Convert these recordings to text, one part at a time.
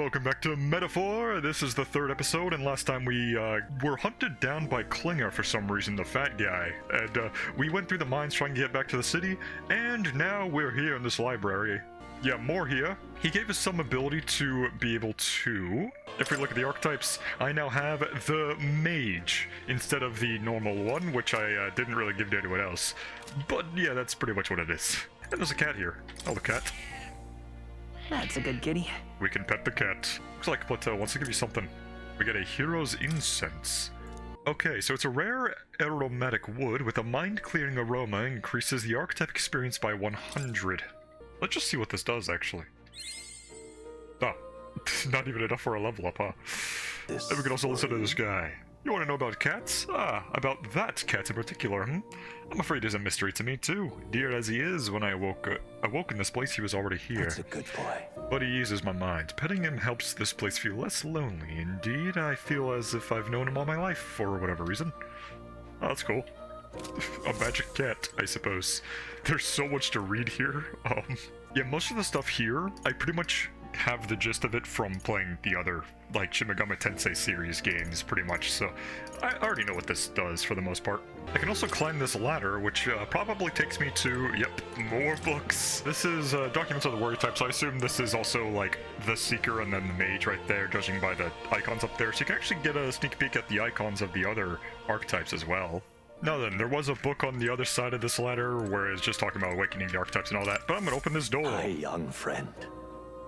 Welcome back to Metaphor. This is the third episode, and last time we were hunted down by Klinger for some reason, the fat guy. And we went through the mines trying to get back to the city, and now we're here in this library. Yeah, more here. He gave us some ability to be able to... If we look at the archetypes, I now have the mage instead of the normal one, which I didn't really give to anyone else. But yeah, that's pretty much what it is. And there's a cat here. Oh, the cat. That's a good kitty. We can pet the cat. Looks like Plateau wants to give you something. We get a hero's incense. Okay, so it's a rare aromatic wood with a mind-clearing aroma, increases the archetype experience by 100. Let's just see what this does, actually. Oh, not even enough for a level up, huh? And we can also listen to this guy. You want to know about cats? Ah, about that cat in particular, I'm afraid it's a mystery to me, too. Dear as he is, when I awoke in this place, he was already here. That's a good boy. But he eases my mind. Petting him helps this place feel less lonely. Indeed, I feel as if I've known him all my life, for whatever reason. Oh, that's cool. A magic cat, I suppose. There's so much to read here. Yeah, most of the stuff here, I pretty much have the gist of it from playing the other, like, Shin Megami Tensei series games, pretty much, so I already know what this does for the most part. I can also climb this ladder, which probably takes me to, yep, more books. This is Documents of the Warrior type, so I assume this is also, like, the Seeker and then the Mage right there, judging by the icons up there, so you can actually get a sneak peek at the icons of the other archetypes as well. Now then, there was a book on the other side of this ladder where it's just talking about awakening the archetypes and all that, but I'm gonna open this door. My young friend,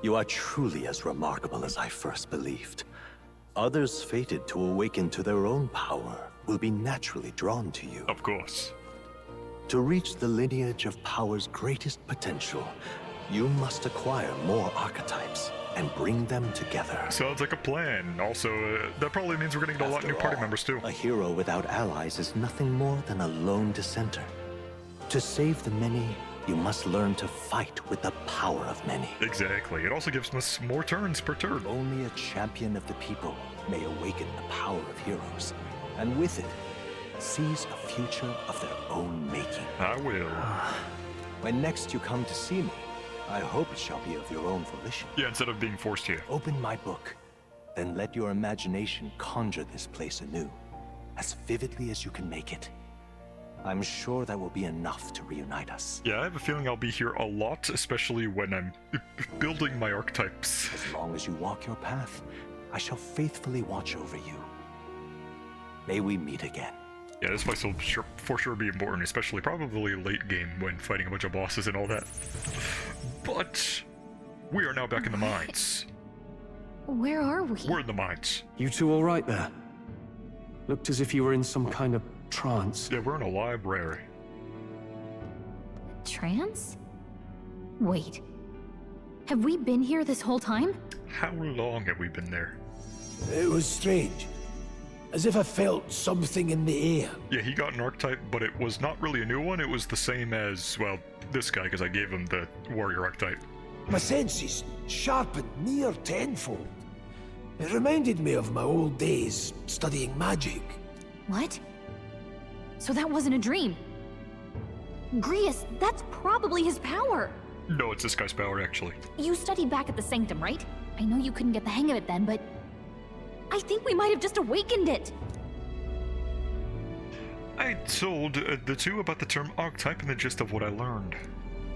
you are truly as remarkable as I first believed. Others fated to awaken to their own power will be naturally drawn to you. Of course. To reach the lineage of power's greatest potential, you must acquire more archetypes and bring them together. Sounds like a plan. Also, that probably means we're gonna get a lot of new party members too. A hero without allies is nothing more than a lone dissenter. To save the many, you must learn to fight with the power of many. Exactly. It also gives us more turns per turn. Only a champion of the people may awaken the power of heroes, and with it, seize a future of their own making. I will. When next you come to see me, I hope it shall be of your own volition. Yeah, instead of being forced here. Open my book, then let your imagination conjure this place anew, as vividly as you can make it. I'm sure that will be enough to reunite us. Yeah, I have a feeling I'll be here a lot, especially when I'm building my archetypes. As long as you walk your path, I shall faithfully watch over you. May we meet again. Yeah, this place will for sure be important, especially probably late game when fighting a bunch of bosses and all that. But we are now back in the mines. Where are we? We're in the mines. You two all right there? Looked as if you were in some kind of trance. Yeah, we're in a library. Trance? Wait. Have we been here this whole time? How long have we been there? It was strange. As if I felt something in the air. Yeah, he got an archetype, but it was not really a new one. It was the same as, well, this guy, because I gave him the warrior archetype. My senses sharpened near tenfold. It reminded me of my old days studying magic. What? So that wasn't a dream. Grius, that's probably his power. No, it's this guy's power, actually. You studied back at the Sanctum, right? I know you couldn't get the hang of it then, but I think we might have just awakened it. I told the two about the term archetype and the gist of what I learned.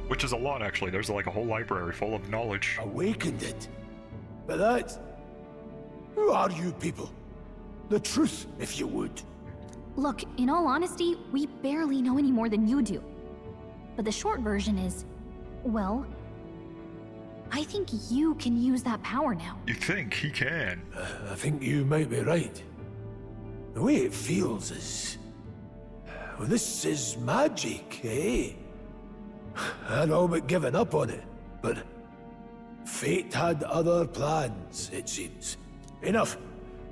Which is a lot, actually. There's like a whole library full of knowledge. Awakened it? But that... Who are you people? The truth, if you would. Look, in all honesty, we barely know any more than you do. But the short version is, well, I think you can use that power now. You think he can? I think you might be right. The way it feels is... Well, this is magic, eh? I'd all but given up on it, but... Fate had other plans, it seems. Enough.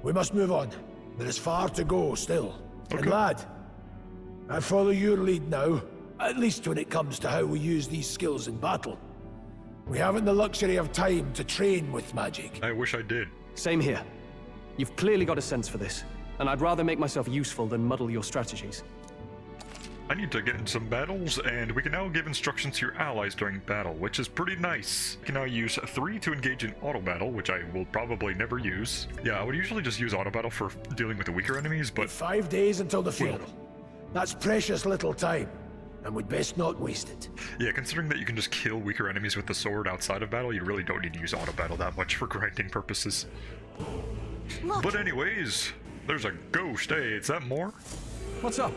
We must move on. There is far to go still. Okay. And lad, I follow your lead now, at least when it comes to how we use these skills in battle. We haven't the luxury of time to train with magic. I wish I did. Same here. You've clearly got a sense for this, and I'd rather make myself useful than muddle your strategies. I need to get in some battles, and we can now give instructions to your allies during battle, which is pretty nice. You can now use 3 to engage in auto battle, which I will probably never use. Yeah, I would usually just use auto battle for dealing with the weaker enemies, but 5 days until the funeral. That's precious little time, and we'd best not waste it. yeah, considering that you can just kill weaker enemies with the sword outside of battle, you really don't need to use auto battle that much for grinding purposes. Look, But anyways, there's a ghost. Hey, is that more? What's up?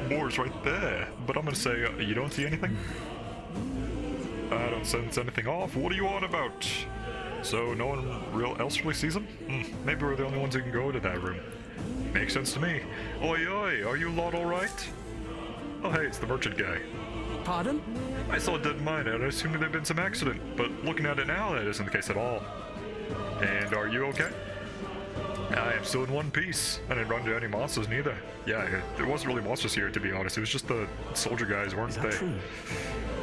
More's right there, but I'm gonna say you don't see anything? I don't sense anything off. What are you on about? So no one else really sees him? Maybe we're the only ones who can go to that room. Makes sense to me. Oi, are you lot alright? Oh hey, it's the merchant guy. Pardon? I saw a dead miner and I assumed there'd been some accident, but looking at it now, that isn't the case at all. And are you okay? I am still in one piece. I didn't run into any monsters neither. Yeah, there wasn't really monsters here, to be honest. It was just the soldier guys, weren't they? True?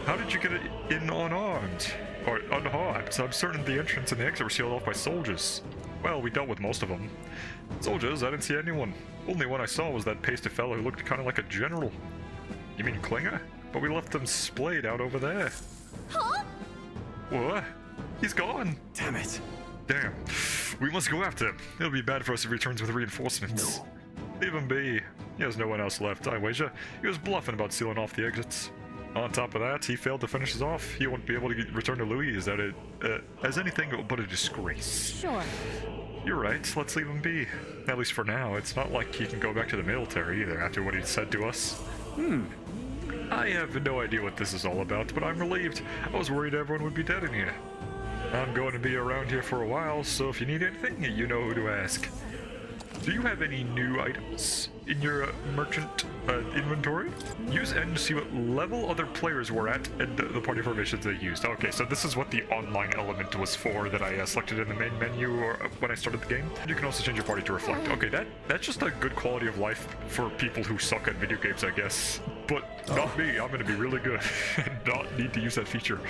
How did you get in unarmed? Or unharmed? I'm certain the entrance and the exit were sealed off by soldiers. Well, we dealt with most of them. Soldiers, I didn't see anyone. Only one I saw was that pasty fellow who looked kind of like a general. You mean Klinger? But we left them splayed out over there. huh? What? He's gone. Damn it. Damn. We must go after him. It'll be bad for us if he returns with reinforcements. No. Leave him be. He has no one else left, I wager. He was bluffing about sealing off the exits. On top of that, he failed to finish us off. He won't be able to return to Louis as anything but a disgrace. Sure. You're right, let's leave him be. At least for now. It's not like he can go back to the military either after what he said to us. I have no idea what this is all about, but I'm relieved. I was worried everyone would be dead in here. I'm going to be around here for a while, so if you need anything, you know who to ask. Do you have any new items in your merchant inventory? Use N to see what level other players were at and the party formations they used. Okay, so this is what the online element was for that I selected in the main menu or when I started the game. You can also change your party to reflect. Okay, that's just a good quality of life for people who suck at video games, I guess. But not me, I'm gonna be really good and not need to use that feature.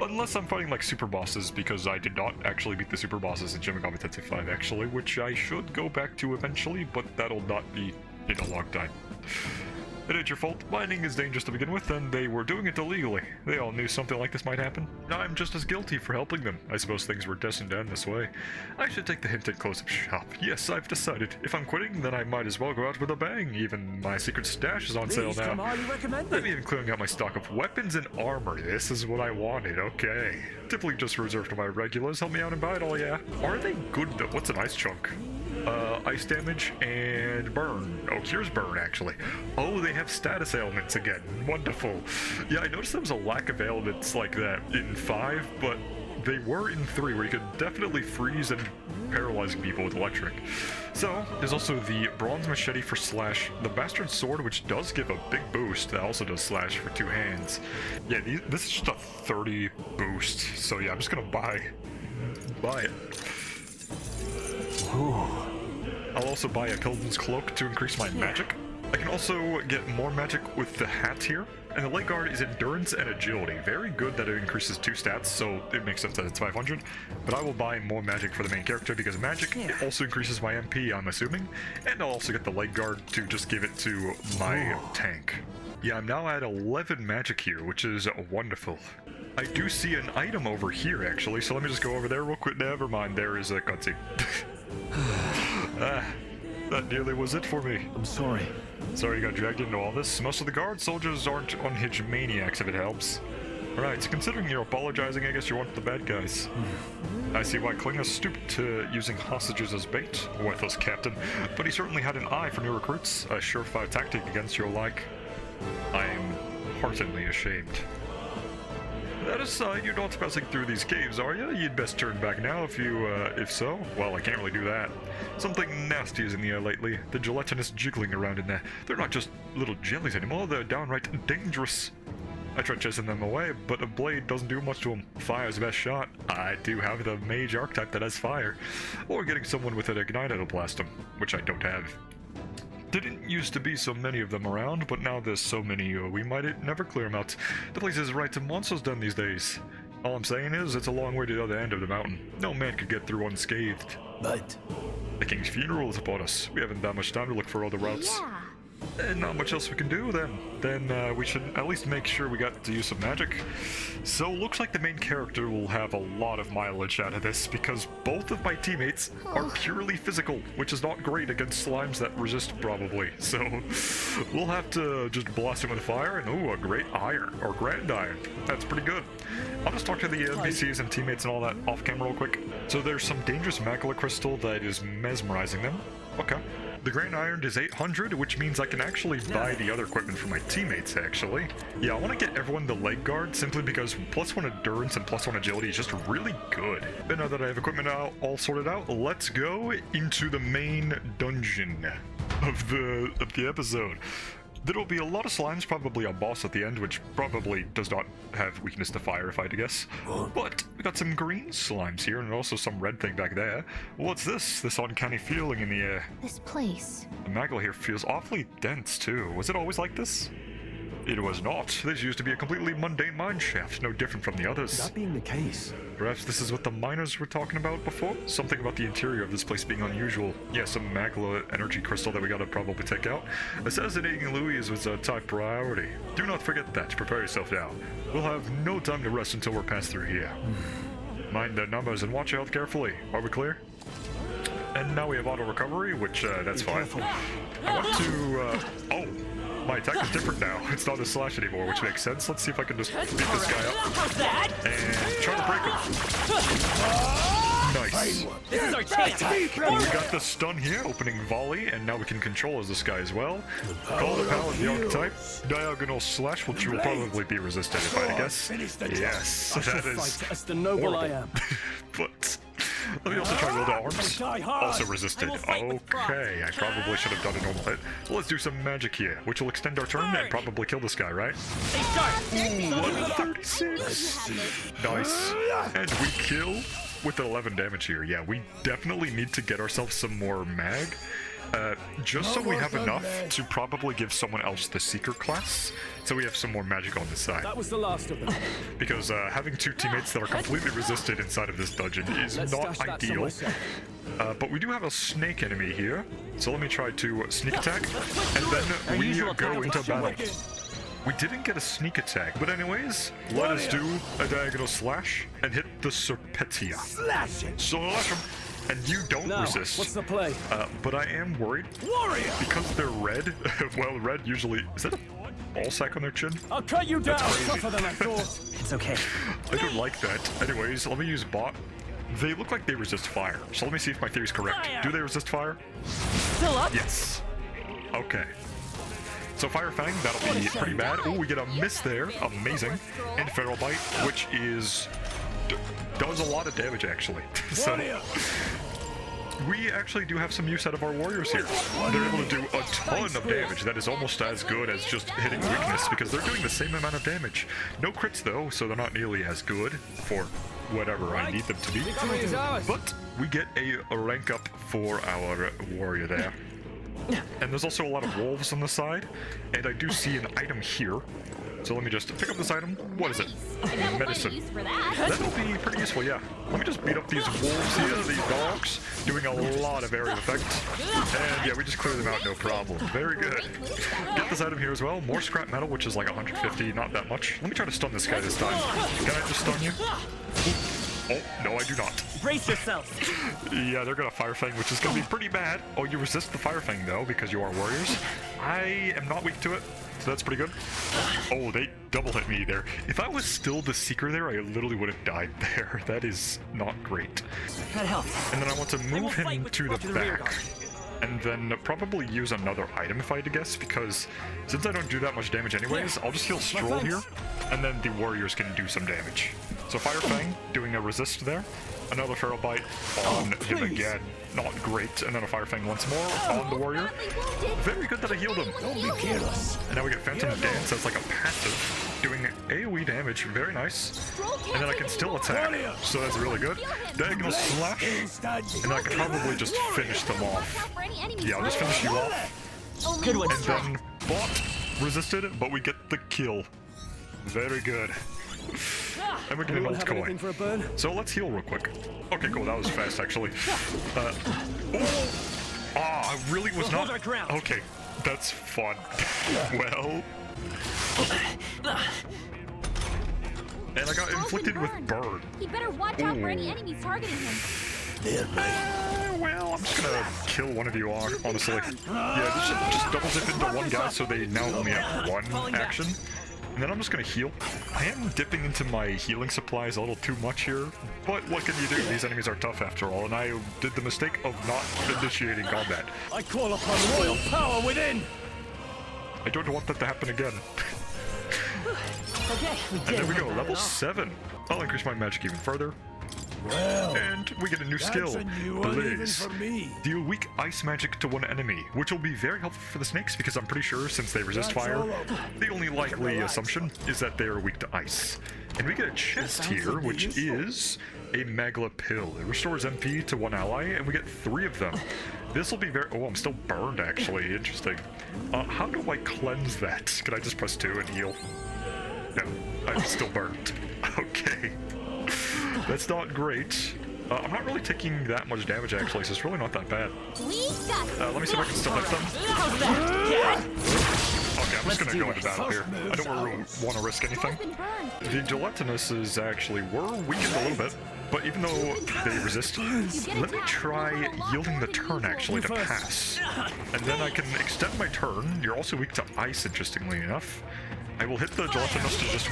Unless I'm fighting like super bosses, because I did not actually beat the super bosses in Shin Megami Tensei 5 actually, which I should go back to eventually, but that'll not be in a long time. It ain't your fault. Mining is dangerous to begin with, and they were doing it illegally. They all knew something like this might happen. Now I'm just as guilty for helping them. I suppose things were destined to end this way. I should take the hint and close up shop. Yes, I've decided. If I'm quitting, then I might as well go out with a bang. Even my secret stash is on sale now. Come highly recommended. I'm even clearing out my stock of weapons and armor. This is what I wanted, okay. Typically just reserved to my regulars. Help me out and buy it all, yeah. Are they good though? What's an ice chunk? Ice damage and burn. Oh, here's burn, actually. Oh, they have status ailments again. Wonderful. Yeah, I noticed there was a lack of ailments like that in 5, but they were in 3, where you could definitely freeze and paralyzing people with electric. So, there's also the bronze machete for slash, the bastard sword, which does give a big boost, that also does slash for 2 hands. Yeah, this is just a 30 boost, so yeah, I'm just gonna buy it. Ooh. I'll also buy a Pilgrim's Cloak to increase my magic. I can also get more magic with the hat here. And the leg guard is endurance and agility. Very good that it increases 2 stats, so it makes sense that it's 500. But I will buy more magic for the main character because magic also increases my MP, I'm assuming. And I'll also get the leg guard to just give it to my tank. Yeah, I'm now at 11 magic here, which is wonderful. I do see an item over here, actually, so let me just go over there real quick. Never mind, there is a cutscene. That nearly was it for me. I'm sorry. Sorry you got dragged into all this. Most of the guard soldiers aren't unhinged maniacs, if it helps. Alright, so considering you're apologizing, I guess you're one of the bad guys. I see why Klinger stooped to using hostages as bait. Worthless captain. But he certainly had an eye for new recruits. A surefire tactic against your like. I am heartily ashamed. That aside, you're not passing through these caves, are you? You'd best turn back now if so. Well, I can't really do that. Something nasty is in the air lately. The gelatinous jiggling around in there. They're not just little jellies anymore, they're downright dangerous. I tried chasing them away, but a blade doesn't do much to them. Fire's the best shot. I do have the mage archetype that has fire. Or getting someone with an igniter to blast them, which I don't have. Didn't used to be so many of them around, but now there's so many we might never clear them out. The place is right to monsters done these days. All I'm saying is, it's a long way to the other end of the mountain. No man could get through unscathed. But The king's funeral is upon us. We haven't that much time to look for other routes. Yeah, And not much else we can do then. Then we should at least make sure we got to use some magic. So looks like the main character will have a lot of mileage out of this because both of my teammates are purely physical, which is not great against slimes that resist probably. So we'll have to just blast him with fire and ooh, a great iron or grand iron. That's pretty good. I'll just talk to the NPCs and teammates and all that off camera real quick. So there's some dangerous macula crystal that is mesmerizing them. Okay. The Grand Iron is 800, which means I can actually buy the other equipment for my teammates, actually. Yeah, I want to get everyone the leg guard, simply because +1 endurance and +1 agility is just really good. But now that I have equipment all sorted out, let's go into the main dungeon of the episode. There will be a lot of slimes, probably a boss at the end, which probably does not have weakness to fire, if I had to guess. But we got some green slimes here, and also some red thing back there. What's this? This uncanny feeling in the air. This place. The magma here feels awfully dense, too. Was it always like this? It was not. This used to be a completely mundane mine shaft, no different from the others. That being the case, Perhaps this is what the miners were talking about before? Something about the interior of this place being unusual. Yeah, some magma energy crystal that we gotta probably take out. Assassinating Louise was a top priority. Do not forget that. Prepare yourself now. We'll have no time to rest until we're passed through here. Mind the numbers and watch your health carefully. Are we clear? And now we have auto recovery, which that's fine. I want to oh, my attack is different now. It's not a slash anymore, which makes sense. Let's see if I can just beat this guy up and try to break him. Nice. This is our chance. We got the stun here, opening volley, and now we can control as this guy as well. Call the power of the archetype. Diagonal slash, which will probably be resisted if I had to guess. Yes, that is as the noble I horrible. am. But let me also try Will to Arms. Also resisted. Okay, I probably should have done a normal hit. Let's do some magic here, which will extend our turn and probably kill this guy, right? Ooh, 136. Nice. And we kill with 11 damage here. Yeah, we definitely need to get ourselves some more mag. Just so we have enough to probably give someone else the Seeker class, so we have some more magic on this side. That was the last of them. Because having two teammates that are completely resisted inside of this dungeon is not ideal. But we do have a snake enemy here, so let me try to sneak attack, and then we go into battle. We didn't get a sneak attack, but anyways, let us do a diagonal slash and hit the Serpetia. Slash him! And you don't resist. What's the play? But I am worried. Warrior! Because they're red. Well, red usually... Is that a ball sack on their chin? I'll cut you down crazy. tougher than I thought. It's okay. I don't like that. Anyways, let me use bot. They look like they resist fire. So let me see if my theory's correct. Do they resist fire? Still up? Yes. Okay. So Fire Fang, that'll be pretty bad. Oh, we get a miss there. Amazing. And Feral Bite, which is... does a lot of damage, actually. So... we actually do have some use out of our warriors here. They're able to do a ton of damage that is almost as good as just hitting weakness, because they're doing the same amount of damage. No crits though, so they're not nearly as good for whatever I need them to be. But we get a rank up for our warrior there. And there's also a lot of wolves on the side, and I do see an item here. So let me just pick up this item. What is it? Medicine. That'll be pretty useful, yeah. Let me just beat up these wolves here, these dogs, doing a lot of area effect. And yeah, we just clear them out, no problem. Very good. Get this item here as well. More scrap metal, which is like 150, not that much. Let me try to stun this guy this time. Can I just stun you? Oh, no, I do not. Brace yourself. Yeah, they're gonna Fire Fang, which is gonna be pretty bad. Oh, you resist the Fire Fang, though, because you are warriors. I am not weak to it, so that's pretty good. Oh, they double hit me there. If I was still the Seeker there, I literally would have died there. That is not great. That helps. And then I want to move him to the back. And then probably use another item if I had to guess, because since I don't do that much damage anyways, I'll just heal Stroll here, and then the warriors can do some damage. So Fire Fang, doing a resist there. Another Feral Bite on him again. Not great. And then a Fire Fang once more on the warrior. Very good that I healed him. Don't be careless. And now we get Phantom Dance as like a passive, doing AoE damage. Very nice. And then I can still attack, so that's really good. Diagonal Slash, and I can probably just finish them off. Yeah, I'll just finish you off. Good one. And then bot resisted, but we get the kill. Very good. And we get an old coin. For a burn? So let's heal real quick. Okay, cool. That was fast, actually. I really was not... Okay. That's fun. Well... And I got inflicted with burn. He'd better watch out for any enemies targeting him. Well, I'm just gonna kill one of you, honestly. Yeah, just double dip into one guy so they now only have one action. And then I'm just gonna heal. I am dipping into my healing supplies a little too much here, but what can you do? These enemies are tough after all, and I did the mistake of not initiating combat. I call upon royal power within! I don't want that to happen again. Okay, we And did there it. we go, level 7. I'll increase my magic even further. Well, And we get a new skill, that's a new one even Blaze. for me. Deal weak ice magic to one enemy, which will be very helpful for the snakes because I'm pretty sure since they resist That's fire, all of them. the only likely assumption is that they are weak to ice. And we get a chest here, which is a Magla pill. It restores MP to one ally, and we get 3 of them. This will be very... Oh, I'm still burned, actually. Interesting. How do I cleanse that? Can I just press 2 and heal? No, I'm still burned. Okay. That's not great. I'm not really taking that much damage, actually, so it's really not that bad. We got Let me see if I can still hit them. How's that? Okay, I'm just gonna go into battle here. I don't really want to risk anything. been burned. The gelatinuses actually were weakened a little bit, but even though they resist, let me try yielding the turn actually to pass. And then I can extend my turn. You're also weak to ice, interestingly enough. I will hit the gelatinous to just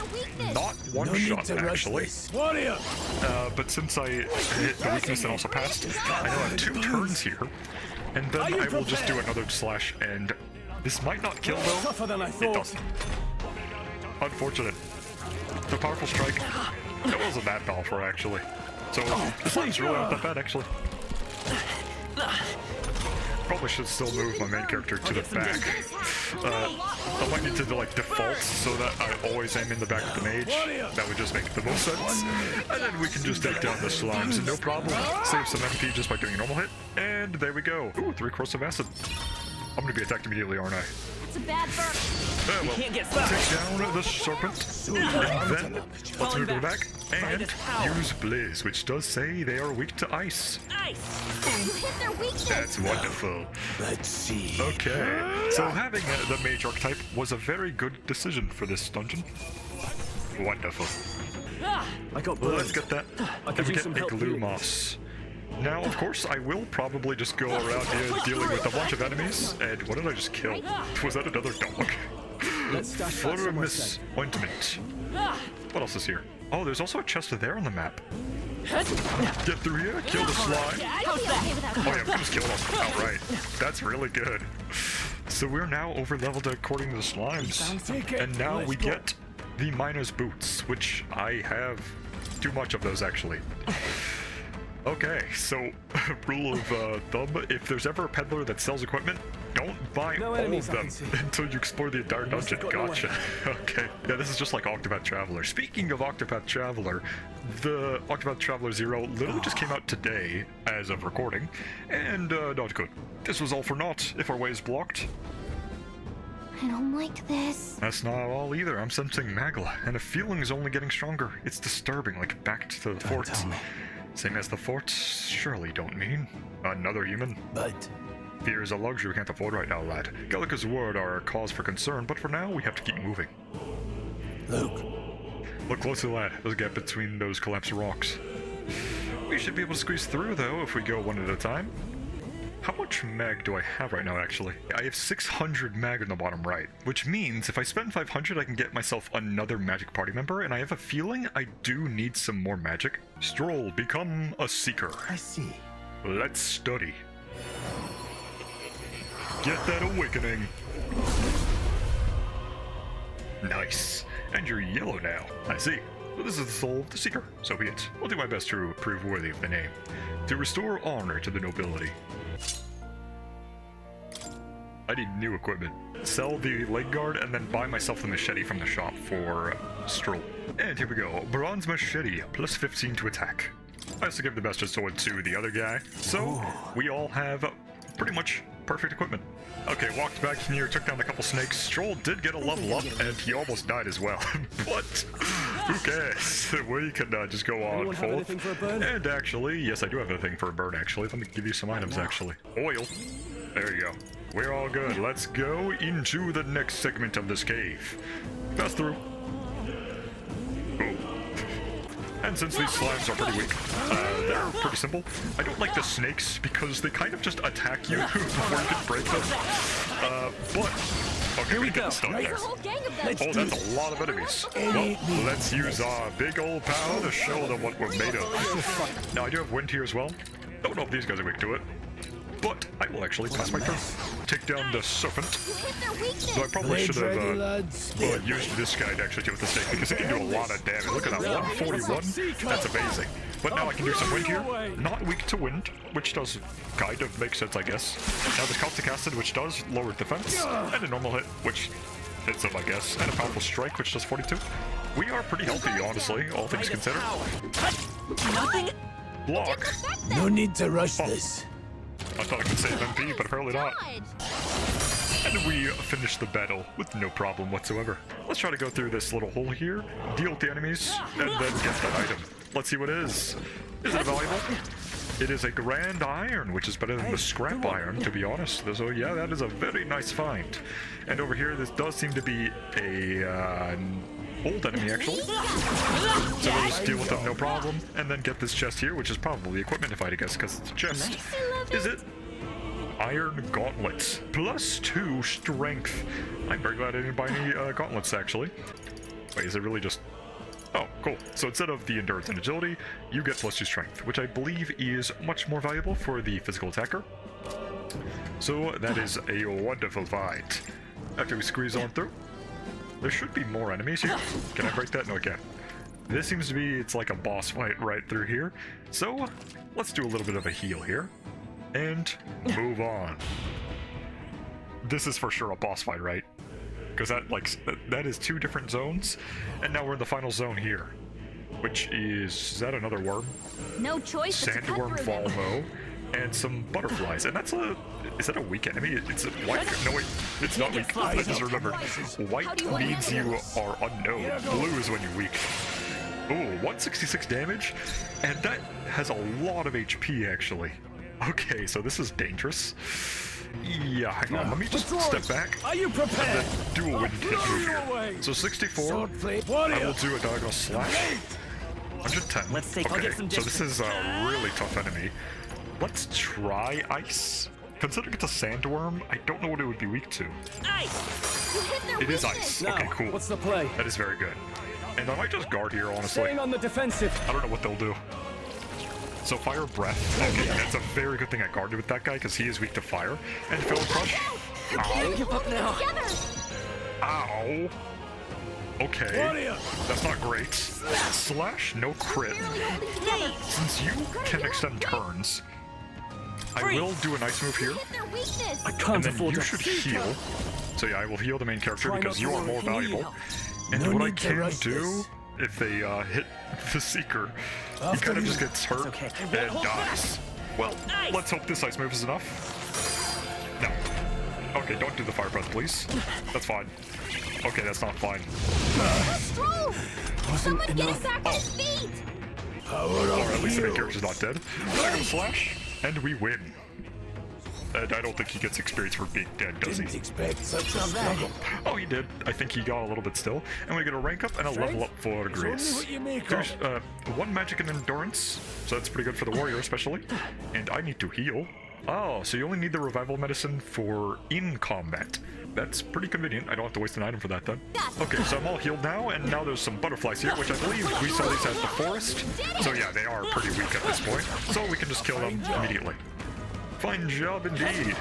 not No need one-shot, to rush actually. this. Warrior! But since I hit the weakness and also passed, I now have 2 turns here. And then I will just do another slash, and this might not kill though. Tougher than I It thought. doesn't. Unfortunate. The powerful strike. It wasn't that powerful actually. So this one's really not that bad actually. Probably should still move my main character to the back. I might need to like default so that I always am in the back of the mage. That would just make the most sense. And then we can just take down the slimes, no problem. Save some MP just by doing a normal hit. And there we go. Ooh, 3 crystals of acid. I'm gonna be attacked immediately, aren't I? It's a bad burn. Well, Can't get stuck. take down the serpent. And then let's move to the back and use Blaze, which does say they are weak to ice. Nice. You hit their weakness. That's wonderful. Let's see. Okay, so having the mage archetype was a very good decision for this dungeon. Wonderful. I got Well, burned. let's get that. I And could we use get some a help glue healing. moss. Now, of course, I will probably just go around here dealing with a bunch of enemies. And what did I just kill? Was that another dog? Let's stash that somewhere Florimus safe. ointment. What else is here? Oh, there's also a chest there on the map. Get through here, kill the slime. I'll be okay without Oh yeah, we can just kill them outright. That's really good. So we're now over-leveled according to the slimes. And now we get the miner's boots, which I have too much of those actually. Okay, so rule of thumb, if there's ever a peddler that sells equipment, don't buy No all enemies of I them can see. until you explore the entire must dungeon. have gotten away. Gotcha. Okay. Yeah, this is just like Octopath Traveler. Speaking of Octopath Traveler, the Octopath Traveler 0 literally just came out today, as of recording, and not good. This was all for naught if our way is blocked. I don't like this. That's not all either. I'm sensing Magla, and the feeling is only getting stronger. It's disturbing, like back to the fort. tell me. Same as the fort, surely don't mean. Another human. But Fear is a luxury we can't afford right now, lad. Gallica's word are a cause for concern, but for now, we have to keep moving. look, Look closely, lad. There's a gap between those collapsed rocks. We should be able to squeeze through, though, if we go one at a time. How much mag do I have right now, actually? I have 600 mag in the bottom right, which means if I spend 500, I can get myself another magic party member, and I have a feeling I do need some more magic. Stroll, become a seeker. I see. Let's study. Get that awakening. Nice. And you're yellow now. I see. Well, this is the soul of the seeker. So be it. I'll do my best to prove worthy of the name. To restore honor to the nobility. I need new equipment. Sell the leg guard and then buy myself the machete from the shop for Stroll. And here we go. Bronze machete, plus 15 to attack. I also give the best sword to the other guy. So we all have pretty much perfect equipment. Okay, walked back here, took down a couple snakes. Stroll did get a level up, and he almost died as well. But who cares? We can just go on Anyone have forth. anything for a burn? And actually, yes, I do have a thing for a burn, actually. Let me give you some items, actually. Oil. There you go. We're all good. Let's go into the next segment of this cave. Pass through. Oh. And since these slimes are pretty weak, they're pretty simple. I don't like the snakes because they kind of just attack you before you can break them. But okay, we get the stuff there. There's a whole gang of them. Oh, that's a lot of enemies. Well, let's use our big old power to show them what we're made of. Now, I do have wind here as well. Don't know if these guys are weak to it, but I will actually pass my turn. Take down the serpent. So I probably should have used this guy to actually deal with the snake because it can do a lot of damage. Look at that, 141. That's amazing. But now I can do some wind here. Not weak to wind, which does kind of make sense, I guess. Now there's Caustic Acid, which does lower defense, and a normal hit, which hits them, I guess, and a powerful strike, which does 42. We are pretty healthy, honestly, all things considered. Nothing. Block. No need to rush this. I thought I could save MP, but apparently not. And we finish the battle with no problem whatsoever. Let's try to go through this little hole here, deal with the enemies, and then get that item. Let's see what it is. Is it valuable? It is a grand iron, which is better than the scrap iron, to be honest. So yeah, that is a very nice find. And over here, this does seem to be a old enemy, actually. So we'll just deal with them, no problem. And then get this chest here, which is probably equipment, if I had to guess, because it's a chest. Is it? Iron gauntlets. +2 strength. I'm very glad I didn't buy any gauntlets, actually. Wait, is it really just... Oh, cool. So instead of the endurance and agility, you get +2 strength, which I believe is much more valuable for the physical attacker. So that is a wonderful fight. After we squeeze on through, there should be more enemies here. Can I break that? No, I can't. This seems to be, it's like a boss fight right through here. So let's do a little bit of a heal here and move on. This is for sure a boss fight, right? Because that is 2 different zones, and now we're in the final zone here, which is that another worm? No choice but to cut Sandworm through them. Volmo, and some butterflies, and that's is that a weak enemy? It's a white. No wait, it's not weak. I just remembered. White means you are unknown. Blue is when you're weak. Ooh, 166 damage, and that has a lot of HP actually. Okay, so this is dangerous. Yeah, hang on, let me just step back. Are you prepared? And then do a wind hit move here. So 64, I will do a diagonal slash. 110. Let's take. I'll Okay, get some so this is a really tough enemy. Let's try ice. Considering it's a sandworm, I don't know what it would be weak to. Ice. You hit their It is weakness. ice. Okay, cool. What's the play? That is very good. And I might just guard here, honestly. Staying on the defensive. I don't know what they'll do. So fire breath. Okay, that's a very good thing I guarded with that guy because he is weak to fire. And fill crush. Ow. Give up now. Together. Ow. Okay. That's not great. Slash, no crit. Barely holding together. Since you can extend turns, I will do a nice move here. Hit their weakness. I And can't then afford you to. should heal. So yeah, I will heal the main character Try because not you to are more valuable. And No what I need to can rush do, this. if they hit the Seeker, he After kind of you. just gets hurt okay. and dies. Well, Nice. let's hope this ice move is enough. No. Okay, don't do the fire breath, please. That's fine. Okay, that's not fine. Stroll. Someone get him back on his feet. Power Or of at least the main heal. character's not dead. Dragon Slash, and we win. And I don't think he gets experience for being dead, does he? Didn't expect such a struggle. Oh, he did. I think he got a little bit still. And we get a rank up and a level up for It's only Grace. what you make There's of. 1 magic and endurance, so that's pretty good for the warrior especially. And I need to heal. Oh, so you only need the revival medicine for in combat. That's pretty convenient. I don't have to waste an item for that then. Okay, so I'm all healed now, and now there's some butterflies here, which I believe we saw these as the forest. So yeah, they are pretty weak at this point. So we can just kill them immediately. Fine job indeed.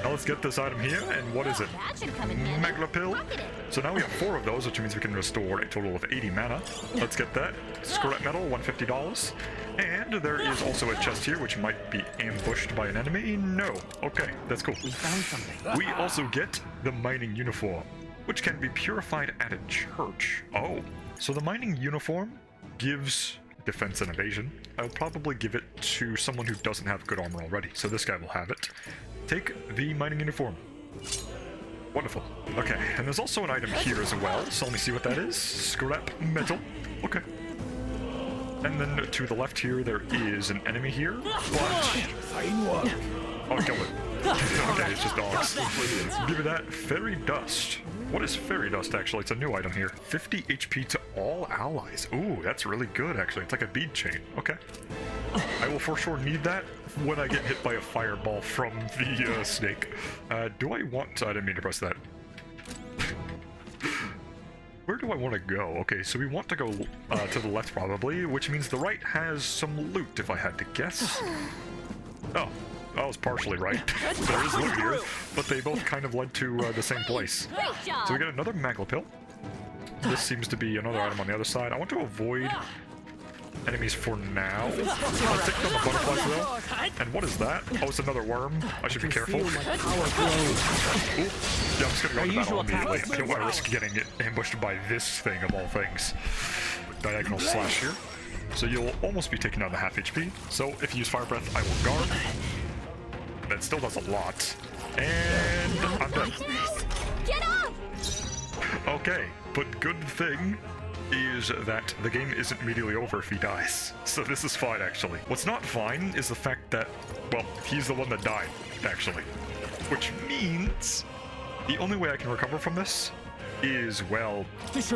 Now let's get this item here, and what is it? That should come in handy. Megapil. Rocket it. So now we have 4 of those, which means we can restore a total of 80 mana. Let's get that. Scrap metal, $150. And there is also a chest here, which might be ambushed by an enemy. No. Okay, that's cool. We found something. We also get the mining uniform, which can be purified at a church. Oh, so the mining uniform gives defense and evasion. I'll probably give it to someone who doesn't have good armor already, so this guy will have it. Take the mining uniform. Wonderful. Okay, and there's also an item here as well, so let me see what that is. Scrap metal. Okay. And then to the left here, there is an enemy here, but Fine work. Oh, kill it. Okay, it's just dogs. Give me that. Fairy Dust. What is Fairy Dust, actually? It's a new item here. 50 HP to all allies. Ooh, that's really good, actually. It's like a bead chain. Okay. I will for sure need that when I get hit by a fireball from the snake. Do I want... I didn't mean to press that. Where do I want to go? Okay, so we want to go to the left probably, which means the right has some loot, if I had to guess. Oh, I was partially right. There is loot here, but they both kind of led to the same place. So we get another Magla Pill. This seems to be another item on the other side. I want to avoid enemies for now. I'll take down the butterflies though. And what is that? Oh, it's another worm. I should be careful. Ooh. Yeah, I'm just gonna go to battle immediately. I don't want to risk getting ambushed by this thing of all things. Diagonal slash here. So you'll almost be taking down the half HP. So if you use Fire Breath, I will guard. That still does a lot. And I'm dead. Get up! Okay, but good thing is that the game isn't immediately over if he dies. So this is fine, actually. What's not fine is the fact that, well, he's the one that died, actually. Which means the only way I can recover from this is, well,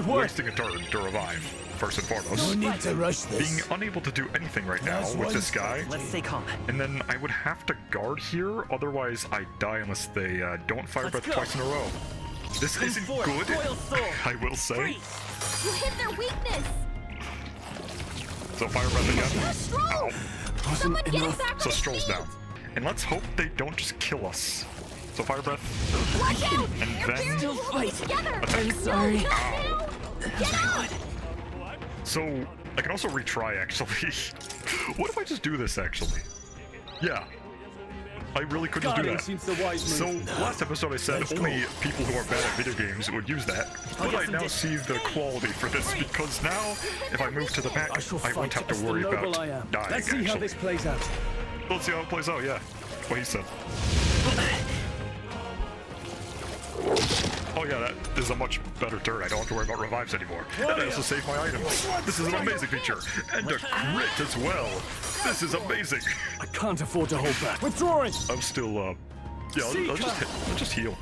wasting a turn to revive, first and foremost. No need to rush this. Being unable to do anything right now with this guy. Let's stay calm. And then I would have to guard here, otherwise I die unless they don't Fire Breath twice in a row. This isn't good, I will say. You hit their weakness! So Fire Breath again. Ow. Someone get it back So on Stroll's speed. down. And let's hope they don't just kill us. So Fire Breath. Watch out! And then... Still fight. Together! I'm sorry. No, not now! Get out! So, I can also retry, actually. What if I just do this, actually? Yeah. I really could just do that. So, last episode I said only people who are bad at video games would use that. But I now see the quality for this, because now, if I move to the back, I won't have to worry about dying, Let's see how this plays out. Let's see how it plays out, yeah. What he said. Oh yeah, that is a much better turn. I don't have to worry about revives anymore. And I also save my items. This is an amazing feature. And a crit as well. This is amazing. I can't afford to hold back. Withdrawing! I'm still, yeah, I'll just heal.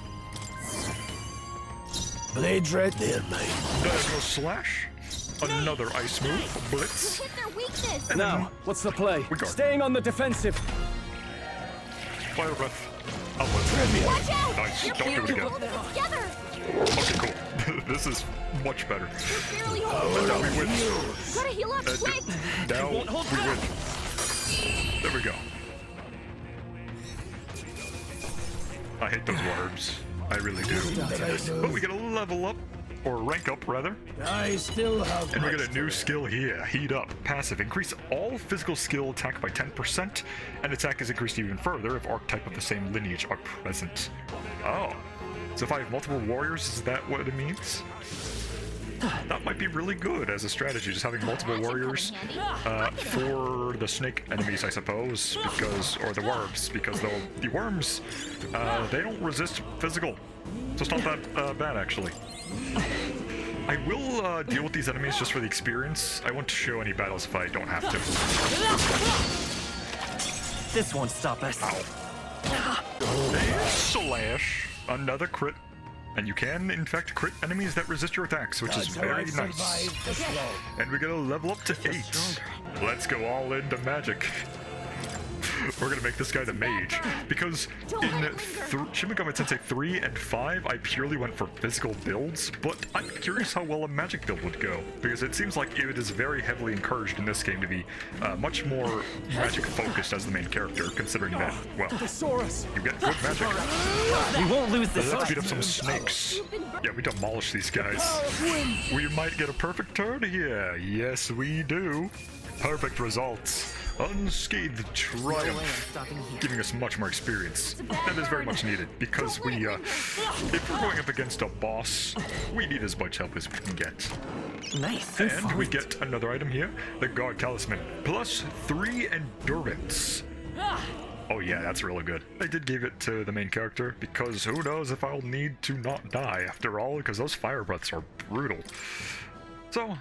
Blade's right there, mate. Diagonal slash. Another ice move. Blitz. Hit their weakness! And Now, what's the play? We guard. Staying on the defensive. Fire breath. Outlet. Watch out! Nice. You're Don't do it again. Together! Okay, cool. This is much better. You're barely And holding now we win. Gotta heal up quick! Now we win. There we go. I hate those worms. I really do. But we get a level up, or rank up rather. I still have. And we get a new skill here, Heat Up. Passive, increase all physical skill attack by 10%, and attack is increased even further if archetype of the same lineage are present. Oh. So if I have multiple warriors, is that what it means? That might be really good as a strategy, just having multiple warriors for the snake enemies, I suppose, because, or the worms, because the worms, they don't resist physical. So it's not that bad, actually. I will deal with these enemies just for the experience. I won't show any battles if I don't have to. This won't stop us. Ow. And slash. Another crit. And you can, in fact, crit enemies that resist your attacks, which is very nice. And we get a level up to 8. Let's go all into magic. We're gonna make this guy the mage, because in Shin Megami Tensei 3 and 5, I purely went for physical builds, but I'm curious how well a magic build would go, because it seems like it is very heavily encouraged in this game to be much more magic-focused as the main character, considering that, well, you get good magic. We won't lose this Let's fight. beat up some snakes. Yeah, we demolish these guys. We might get a perfect turn here. Yes, we do. Perfect results. Unscathed triumph, giving us much more experience. That is very much needed, because we, if we're going up against a boss, we need as much help as we can get. Nice. And we get another item here, the Guard Talisman, plus 3 endurance. Oh yeah, that's really good. I did give it to the main character, because who knows if I'll need to not die after all, because those fire breaths are brutal. So,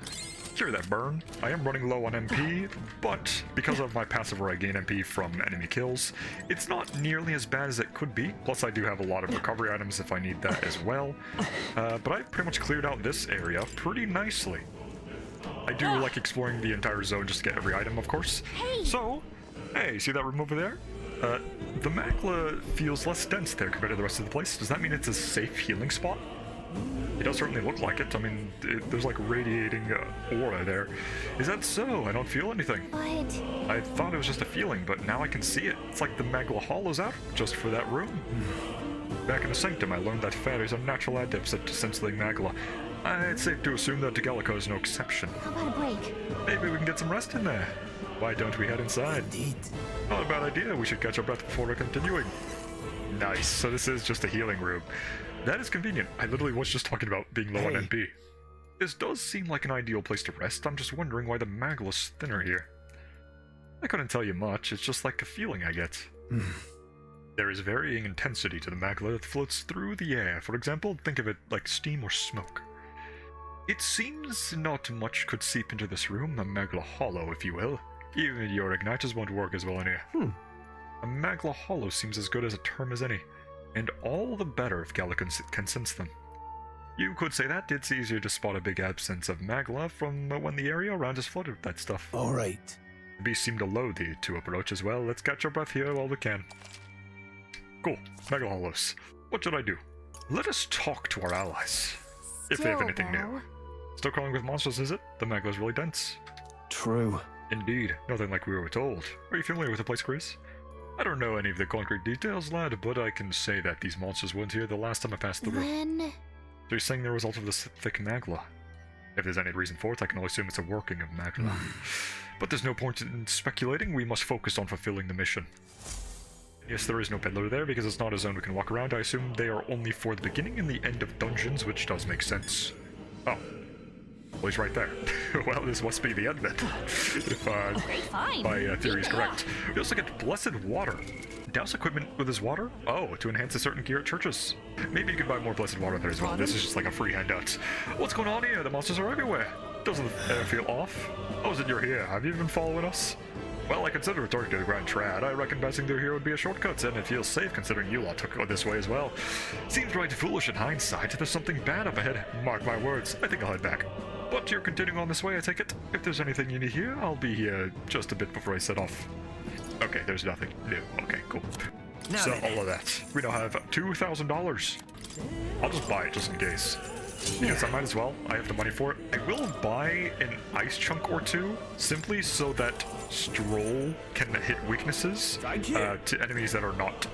Hear that burn? I am running low on MP, but because of my passive where I gain MP from enemy kills, it's not nearly as bad as it could be. Plus I do have a lot of recovery items if I need that as well. But I've pretty much cleared out this area pretty nicely. I do like exploring the entire zone just to get every item, of course. Hey! So, hey, see that room over there? The magla feels less dense there compared to the rest of the place. Does that mean it's a safe healing spot? It does certainly look like it. I mean, there's like radiating aura there. Is that so? I don't feel anything. But I thought it was just a feeling, but now I can see it. It's like the magla hollows out just for that room. Back in the Sanctum, I learned that fairies are natural adepts at sensiling magla. It's safe to assume that Gallico is no exception. how about a break? Maybe we can get some rest in there. Why don't we head inside? Indeed. Not a bad idea. We should catch our breath before we're continuing. Nice. So this is just a healing room. That is convenient. I literally was just talking about being low on Hey. MP. This does seem like an ideal place to rest. I'm just wondering why the magla's thinner here. I couldn't tell you much. It's just like a feeling I get. There is varying intensity to the magla that floats through the air. For example, think of it like steam or smoke. It seems not much could seep into this room, a magla hollow, if you will. Even your igniters won't work as well in here. A magla hollow seems as good as a term as any, and all the better if Gallican can sense them. You could say that it's easier to spot a big absence of magla from when the area around is flooded with that stuff. All right. The beast seem to loathe the two approach as well. Let's catch our breath here while we can. Cool. Magla hollows. What should I do? Let us talk to our allies. If they have Still, anything new. though, Still crawling with monsters, is it? The magla's really dense. True. Indeed, nothing like we were told. Are you familiar with the place, Chris? I don't know any of the concrete details, lad, but I can say that these monsters weren't here the last time I passed through. Then So you're saying they're a result of this thick magla? If there's any reason for it, I can only assume it's a working of magla. But there's no point in speculating, we must focus on fulfilling the mission. Yes, there is no peddler there because it's not a zone we can walk around. I assume they are only for the beginning and the end of dungeons, which does make sense. Oh. Well, he's right there. Well, this must be the end then. If fine. my theory is correct. We also get blessed water. Douse equipment with this water? Oh, to enhance a certain gear at churches. Maybe you can buy more blessed water there as well. This is just like a free handout. What's going on here? The monsters are everywhere. Doesn't the air feel off? Oh, is it you're here? Have you been following us? Well, I consider returning to the Grand Trad. I reckon passing through here would be a shortcut, and it feels safe considering you lot took this way as well. Seems right foolish in hindsight. There's something bad up ahead. Mark my words. I think I'll head back. But you're continuing on this way, I take it? If there's anything you need here, I'll be here just a bit before I set off. Okay, there's nothing new. Okay, cool. Now So then. all of that. We now have $2,000. I'll just buy it just in case. Because I might as well. I have the money for it. I will buy an ice chunk or two, simply so that Stroll can hit weaknesses to enemies that are not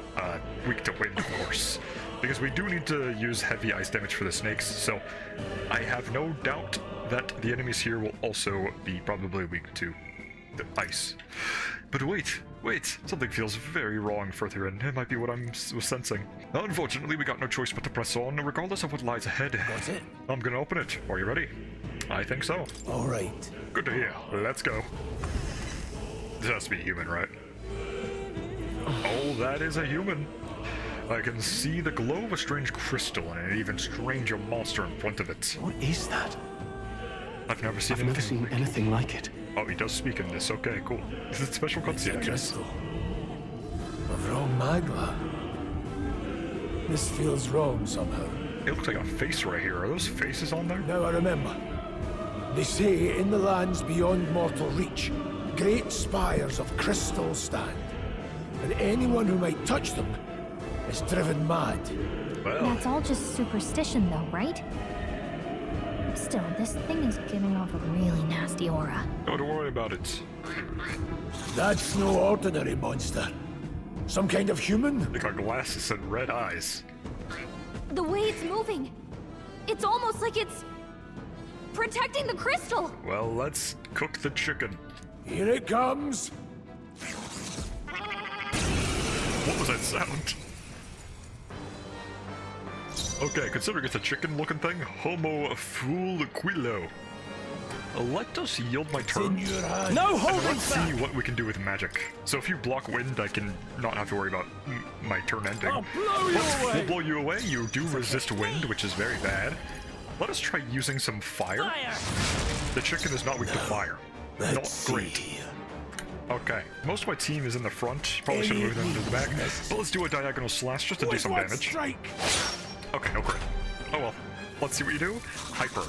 weak to wind, of course. Because we do need to use heavy ice damage for the snakes, so I have no doubt that the enemies here will also be probably weak to the ice. But wait, something feels very wrong further in. It might be what was sensing. Unfortunately, we got no choice but to press on, regardless of what lies ahead. That's it. I'm gonna open it. Are you ready? I think so. All right. Good to hear. Let's go. This has to be human, right? Oh, that is a human. I can see the glow of a strange crystal and an even stranger monster in front of it. What is that? I've never seen I've never anything. seen anything like it. Oh, he does speak in this. Okay, cool. This is a special cutscene, I guess. Crystal. Of raw magma. This feels wrong somehow. It looks like a face right here. Are those faces on there? Now I remember. They say in the lands beyond mortal reach, great spires of crystal stand. And anyone who might touch them is driven mad. Well, that's all just superstition, though, right? Still, this thing is giving off a really nasty aura. don't worry about it. That's no ordinary monster. Some kind of human? They got glasses and red eyes. The way it's moving, it's almost like it's protecting the crystal. Well, let's cook the chicken. Here it comes. What was that sound? Okay, considering it's a chicken-looking thing, Homo fulquillo. Let us yield my In turn. your hand. No And holding let's see back! what we can do with magic. So if you block wind, I can not have to worry about my turn ending. I'll blow you But away! we'll blow you away. You do resist wind, which is very bad. Let us try using some fire. Fire! The chicken is not weak to fire. Let's Not great. see. Okay, most of my team is in the front. Probably should have moved them to the back. But let's do a diagonal slash just to do some damage. Strike. Okay, no crit. Oh well. Let's see what you do. Hyper.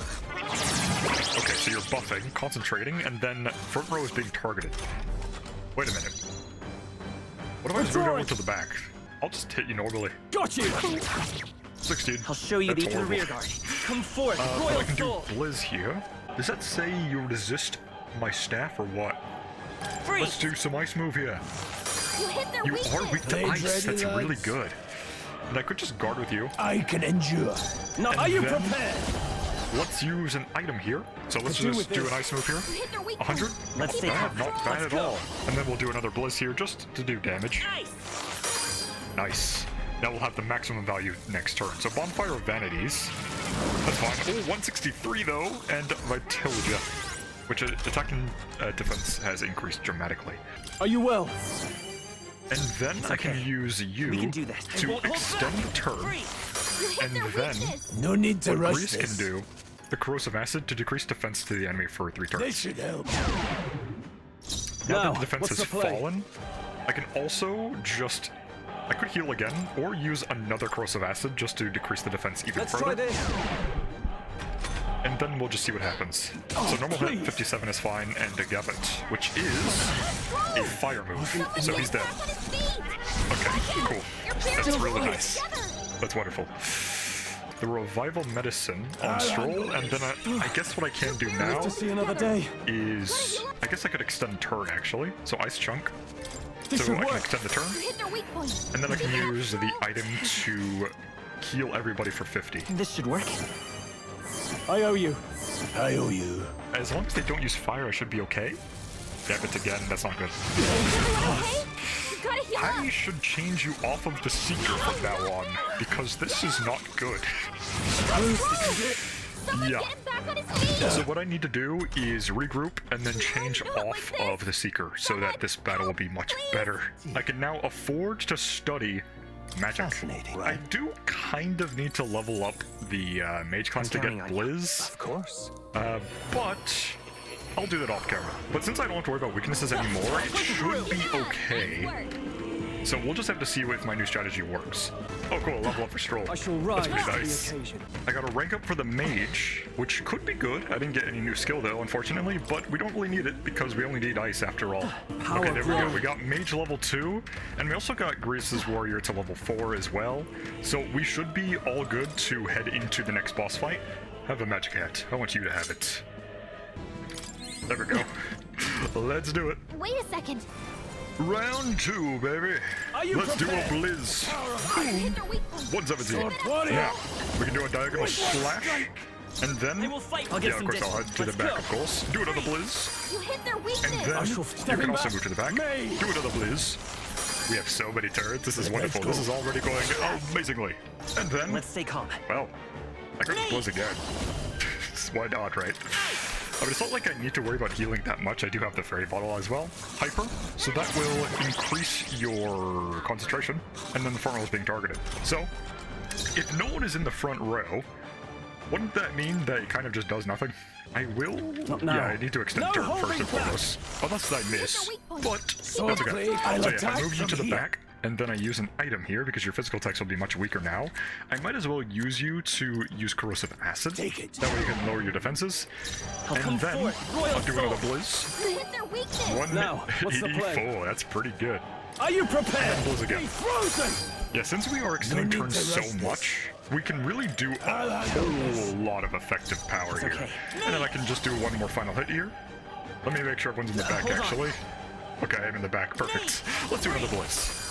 Okay, so you're buffing, concentrating, and then front row is being targeted. Wait a minute. What if I throw over to the back? I'll just hit you normally. Got you! 16. I'll show you That's the horrible. rear guard. Come forth, But royal I can do soul. Blizz here. Does that say you resist my staff or what? Freeze! Let's do some ice move here. You hit their You weakness. are weak to Blades ice. ready, That's really lads? good. And I could just guard with you. I can endure. Now, are you then- prepared? Let's use an item here. So let's do just with do this. an ice move here. You hit their weak 100? point. Let's Keep stay it calm. up. Not bad Let's at go. all. And then we'll do another Blizz here just to do damage. Nice! Nice. Now we'll have the maximum value next turn. So Bonfire of Vanities. That's fine. Oh, 163 though, and Vitilia, which attacking defense has increased dramatically. Are you well? And then I can okay. use you We can do this. to Hold back. extend turn. Freeze! You hit And their then- weakness. No need to What rush Grease this. can do, the Corrosive Acid to decrease defense to the enemy for 3 turns. This should help. Now Now, that the defense what's has the play? fallen, I can also just... I could heal again, or use another Corrosive Acid just to decrease the defense even Let's further. try this. And then we'll just see what happens. So normal hit please. 57 is fine, and a Gambit, which is a fire move. So he's dead. Back on his feet. Okay, cool. You're That's barely really holding it nice. together. That's wonderful. The Revival Medicine on Stroll, and then I guess what I can do now To see another day. is... I guess I could extend turn, actually. So Ice Chunk. This So should I can work. extend the turn, You hit their weak point. and then I can use the item to heal everybody for 50. This should work. I owe you. I owe you. As long as they don't use fire, I should be okay. Gambit again, that's not good. Everyone okay? You gotta heal up. I should change you off of the Seeker from now on, because this is not good. Someone Yeah. get him back on his feet. So what I need to do is regroup and then change off of the Seeker so that this battle will be much better. I can now afford to study magic. Fascinating, I right? do kind of need to level up the mage class to get counting on you. Blizz, Of course. but I'll do that off camera. But since I don't have to worry about weaknesses anymore, it should be okay. So we'll just have to see if my new strategy works. Oh cool, level up for Stroll. I shall That's rise pretty to nice. the occasion. I got a rank up for the mage, which could be good. I didn't get any new skill though, unfortunately, but we don't really need it because we only need ice after all. Power Okay, there we go. glow. We got mage level 2, and we also got Grease's warrior to level 4 as well. So we should be all good to head into the next boss fight. Have a magic hat. I want you to have it. There we go. Let's do it. Wait a second. Round 2, baby. Are you Let's do a prepared? blizz. You hit their weak point. 117. Now, we can do a diagonal slash, and then... They will fight. I'll get Yeah, of some course, I'll head distance. to the Let's back, go. of course. Do another blizz, You hit their and weakness. then shall you step can him also back. move to the back. May. Do another blizz. We have so many turrets. This is wonderful. This is already going amazingly. And then, Let's stay calm. well, I could blizz again. Why not, right? I mean, it's not like I need to worry about healing that much. I do have the fairy bottle as well. Hyper, so that will increase your concentration, and then the front row is being targeted. So, if no one is in the front row, wouldn't that mean that it kind of just does nothing? I will... Not now. Yeah, I need to extend No turn first holding and back. foremost. Unless I miss. But, Sword that's okay. play, I'll So yeah, if I attack move you to from the here. back, and then I use an item here, because your physical attacks will be much weaker now, I might as well use you to use Corrosive Acid. Take it. That way you can lower your defenses. I'll come And then forth, royal I'll do another soul. blizz. You hit their weakness. One Now, what's the play? 84, that's pretty good. Are you prepared? Blizz again. Be frozen! Yeah, since we are extending need turns to so rush this. much, we can really do a I'll handle this. whole lot of effective power here. okay. And then I can just do one more final hit here. Let me make sure everyone's in the back, hold on. actually. Okay, I'm in the back. Perfect. Let's do another blitz.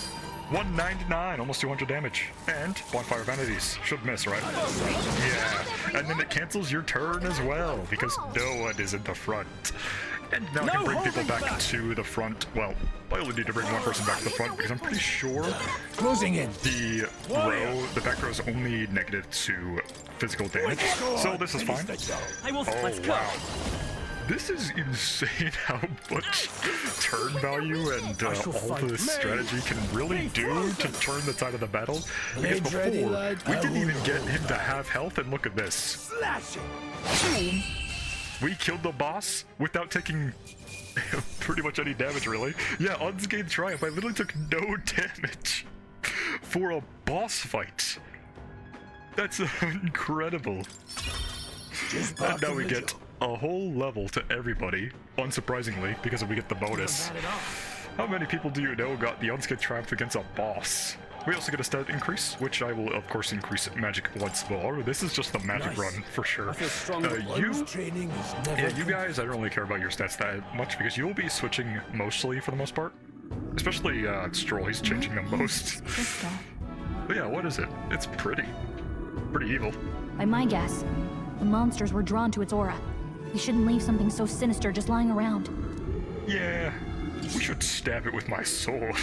199, almost 200 damage. And Bonfire Vanities. Should miss, right? Yeah. And then it cancels your turn as well, because no one is in the front. And now I can No bring people holding back back. to the front. Well, I only need to bring one person back to the front, because I'm pretty sure Closing in. the row, the back row is only negative to physical damage. So this is fine. Finish the job. I will. Oh, Let's go. wow. This is insane how much turn value and all the strategy can really do to turn the tide of the battle. Because before, ready, lad. we didn't even get him to have health, and look at this. Slash it! Boom! We killed the boss without taking pretty much any damage, really. Yeah, unscathed triumph. I literally took no damage for a boss fight. That's incredible. And now we get a whole level to everybody, unsurprisingly, because we get the bonus. How many people do you know got the unscathed triumph against a boss? We also get a stat increase, which I will, of course, increase magic once more. This is just the magic run, for sure. You guys, I don't really care about your stats that much, because you'll be switching mostly for the most part. Especially Stroll, he's changing the most. But yeah, what is it? It's pretty evil. By my guess, the monsters were drawn to its aura. We shouldn't leave something so sinister just lying around. Yeah, we should stab it with my sword.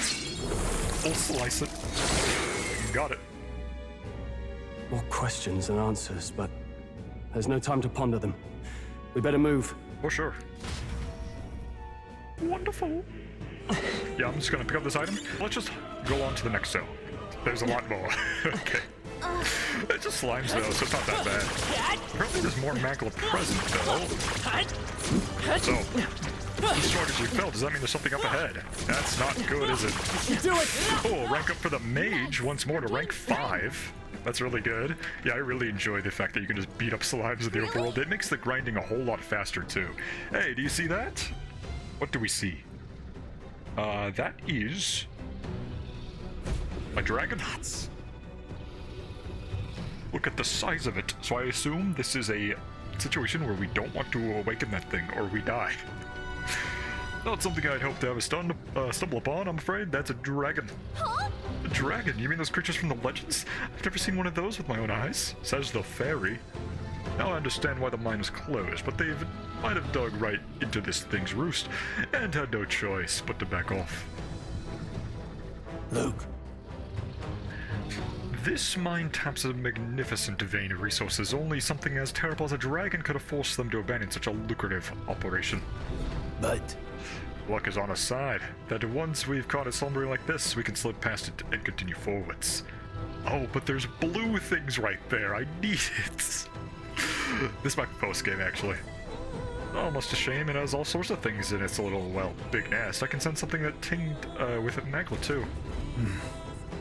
We'll slice it. Got it. More questions than answers, but there's no time to ponder them. We better move. For sure. Wonderful. Yeah, I'm just gonna pick up this item. Let's just go on to the next cell. There's a lot more. Okay. It's just slimes though, so it's not that bad. Apparently there's more Magla present though. So, as strong as you fell, does that mean there's something up ahead? That's not good, is it? Cool, rank up for the mage once more to rank 5. That's really good. Yeah, I really enjoy the fact that you can just beat up slimes in the overworld. It makes the grinding a whole lot faster too. Hey, do you see that? What do we see? That is a dragon. Look at the size of it. So I assume this is a situation where we don't want to awaken that thing, or we die. Not something I'd hope to have stumble upon, I'm afraid. That's a dragon. Huh? A dragon? You mean those creatures from the legends? I've never seen one of those with my own eyes, says the fairy. Now I understand why the mine was closed, but they might have dug right into this thing's roost, and had no choice but to back off. Luke. This mine taps a magnificent vein of resources. Only something as terrible as a dragon could have forced them to abandon such a lucrative operation. But Luck is on our side. That once we've caught it slumbering like this, we can slip past it and continue forwards. Oh, but there's blue things right there. I need it. This might be post-game, actually. Almost a shame. It has all sorts of things in its little, well, big nest. I can send something that tinged with Magla, too.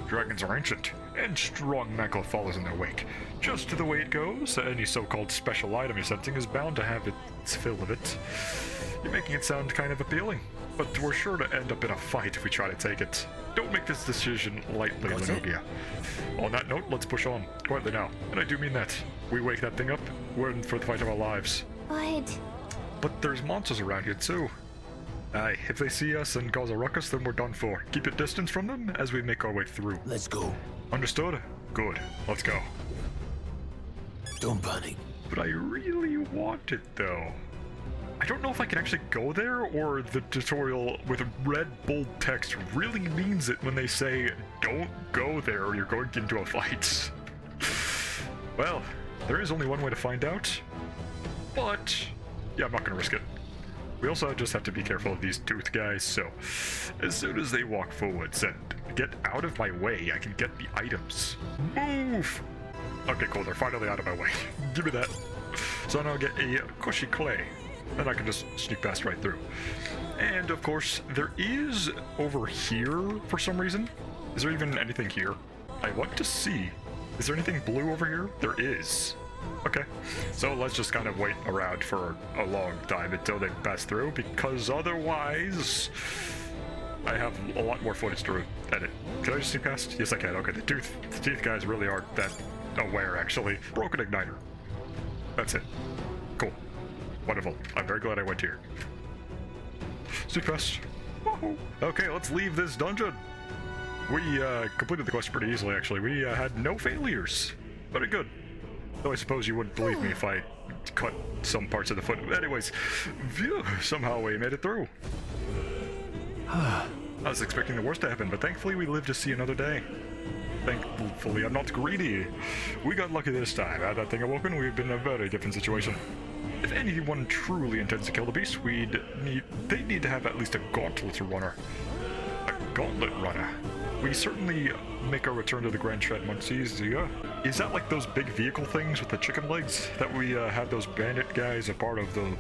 Dragons are ancient, and strong Magla follows in their wake. Just the way it goes, any so-called special item you're sensing is bound to have its fill of it. You're making it sound kind of appealing, but we're sure to end up in a fight if we try to take it. Don't make this decision lightly, Lenogia. On that note, let's push on, quietly now, and I do mean that. We wake that thing up, we're in for the fight of our lives. But there's monsters around here too. Aye, if they see us and cause a ruckus, then we're done for. Keep your distance from them as we make our way through. let's go. Understood? Good. Let's go. Don't panic. But I really want it, though. I don't know if I can actually go there, or the tutorial with red bold text really means it when they say, don't go there or you're going into a fight. Well, there is only one way to find out. But, yeah, I'm not gonna risk it. We also just have to be careful of these tooth guys, so as soon as they walk forwards and get out of my way, I can get the items. Move! Okay, cool, they're finally out of my way. Give me that. So now I'll get a cushy clay, and I can just sneak past right through. And of course, there is over here for some reason. Is there even anything here? I want to see. Is there anything blue over here? There is. Okay, so let's just kind of wait around for a long time until they pass through, because otherwise I have a lot more footage to edit. Can I just sneak past? Yes, I can. Okay, the teeth guys really aren't that aware, actually. Broken igniter. That's it. Cool. Wonderful. I'm very glad I went here. Sneak past. Woohoo. Okay, let's leave this dungeon. We completed the quest pretty easily, actually. We had no failures. Very good. Though I suppose you wouldn't believe me if I cut some parts of the foot. Anyways, phew, somehow we made it through. I was expecting the worst to happen, but thankfully we lived to see another day. Thankfully, I'm not greedy. We got lucky this time. Had that thing awoken, we'd been in a very different situation. If anyone truly intends to kill the beast, they need to have at least a gauntlet runner. A gauntlet runner. We certainly make our return to the Grand Shed much easier. Is that like those big vehicle things with the chicken legs that we had those bandit guys a part of the